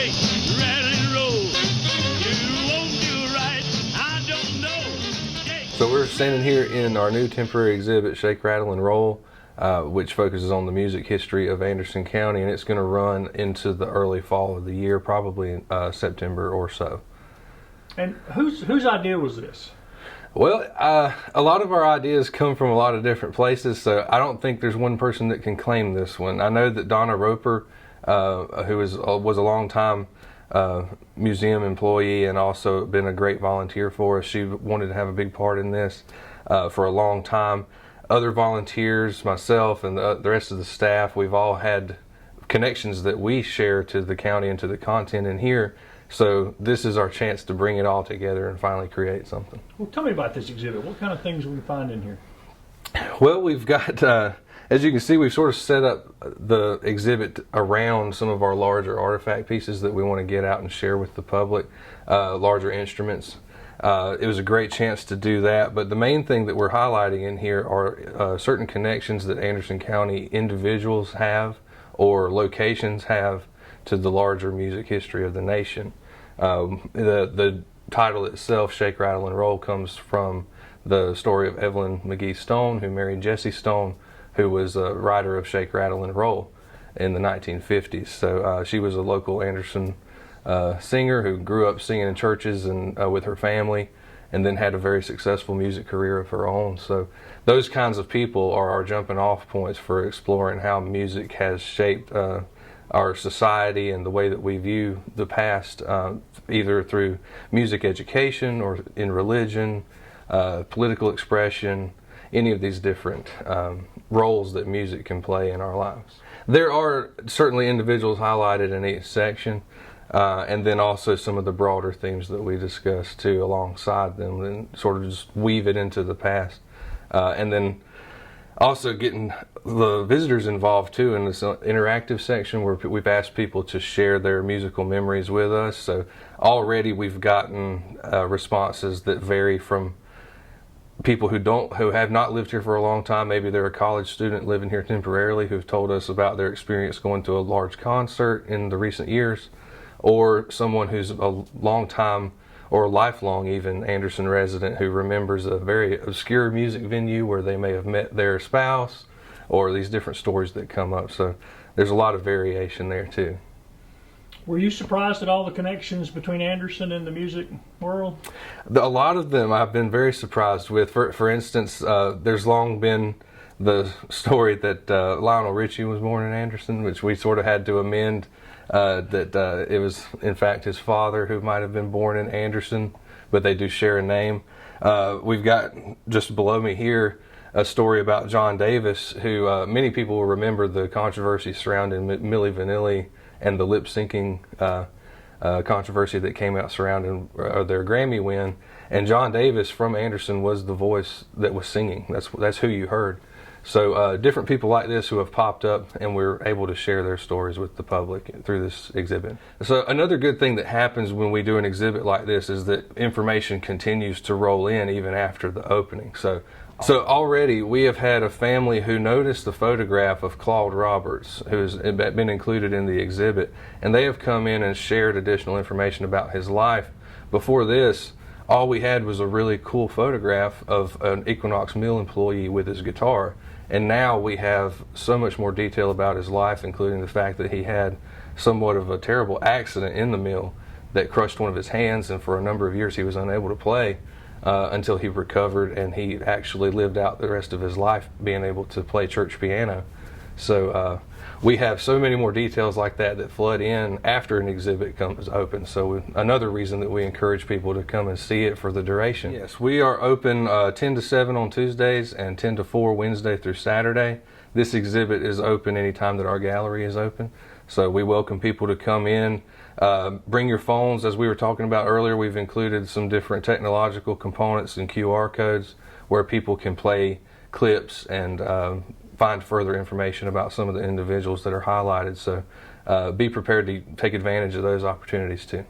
shake, rattle and roll. You won't do right, I don't know. Shake. So we're standing here in our new temporary exhibit, Shake, Rattle, and Roll, which focuses on the music history of Anderson County, and it's going to run into the early fall of the year, probably September or so. And whose idea was this? Well, a lot of our ideas come from a lot of different places, so I don't think there's one person that can claim this one. I know that Donna Roper, who was a long time museum employee and also been a great volunteer for us, she wanted to have a big part in this for a long time. Other volunteers, myself, and the rest of the staff, we've all had connections that we share to the county and to the content in here. So this is our chance to bring it all together and finally create something. Well, tell me about this exhibit. What kind of things will we find in here? Well, we've got, as you can see, we've sort of set up the exhibit around some of our larger artifact pieces that we want to get out and share with the public, larger instruments. It was a great chance to do that, but the main thing that we're highlighting in here are certain connections that Anderson County individuals have or locations have to the larger music history of the nation. The title itself, Shake, Rattle, and Roll, comes from the story of Evelyn McGee Stone, who married Jesse Stone, who was a writer of Shake, Rattle, and Roll in the 1950s. So she was a local Anderson singer who grew up singing in churches and with her family, and then had a very successful music career of her own. So those kinds of people are our jumping off points for exploring how music has shaped our society and the way that we view the past, either through music education or in religion, political expression, any of these different roles that music can play in our lives. There are certainly individuals highlighted in each section, and then also some of the broader themes that we discussed too alongside them, and sort of just weave it into the past. And then also getting the visitors involved too in this interactive section where we've asked people to share their musical memories with us. So already we've gotten responses that vary from people who have not lived here for a long time. Maybe they're a college student living here temporarily who've told us about their experience going to a large concert in the recent years, or someone who's a long time or lifelong even Anderson resident who remembers a very obscure music venue where they may have met their spouse, or these different stories that come up. So there's a lot of variation there too. Were you surprised at all the connections between Anderson and the music world? A lot of them I've been very surprised with. For instance, there's long been the story that Lionel Richie was born in Anderson, which we sort of had to amend. That it was in fact his father who might have been born in Anderson, but they do share a name. We've got just below me here a story about John Davis, who many people will remember the controversy surrounding Milli Vanilli and the lip syncing controversy that came out surrounding their Grammy win. And John Davis from Anderson was the voice that was singing. That's who you heard. So different people like this who have popped up, and we're able to share their stories with the public through this exhibit. So another good thing that happens when we do an exhibit like this is that information continues to roll in even after the opening. So already we have had a family who noticed the photograph of Claude Roberts, who's been included in the exhibit, and they have come in and shared additional information about his life. Before this, all we had was a really cool photograph of an Equinox Mill employee with his guitar. And now we have so much more detail about his life, including the fact that he had somewhat of a terrible accident in the mill that crushed one of his hands, and for a number of years he was unable to play until he recovered, and he actually lived out the rest of his life being able to play church piano. So we have so many more details like that flood in after an exhibit comes open. So another reason that we encourage people to come and see it for the duration. Yes, we are open 10 to 7 on Tuesdays and 10 to 4 Wednesday through Saturday. This exhibit is open anytime that our gallery is open. So we welcome people to come in. Bring your phones. As we were talking about earlier, we've included some different technological components and QR codes where people can play clips and find further information about some of the individuals that are highlighted. So be prepared to take advantage of those opportunities too.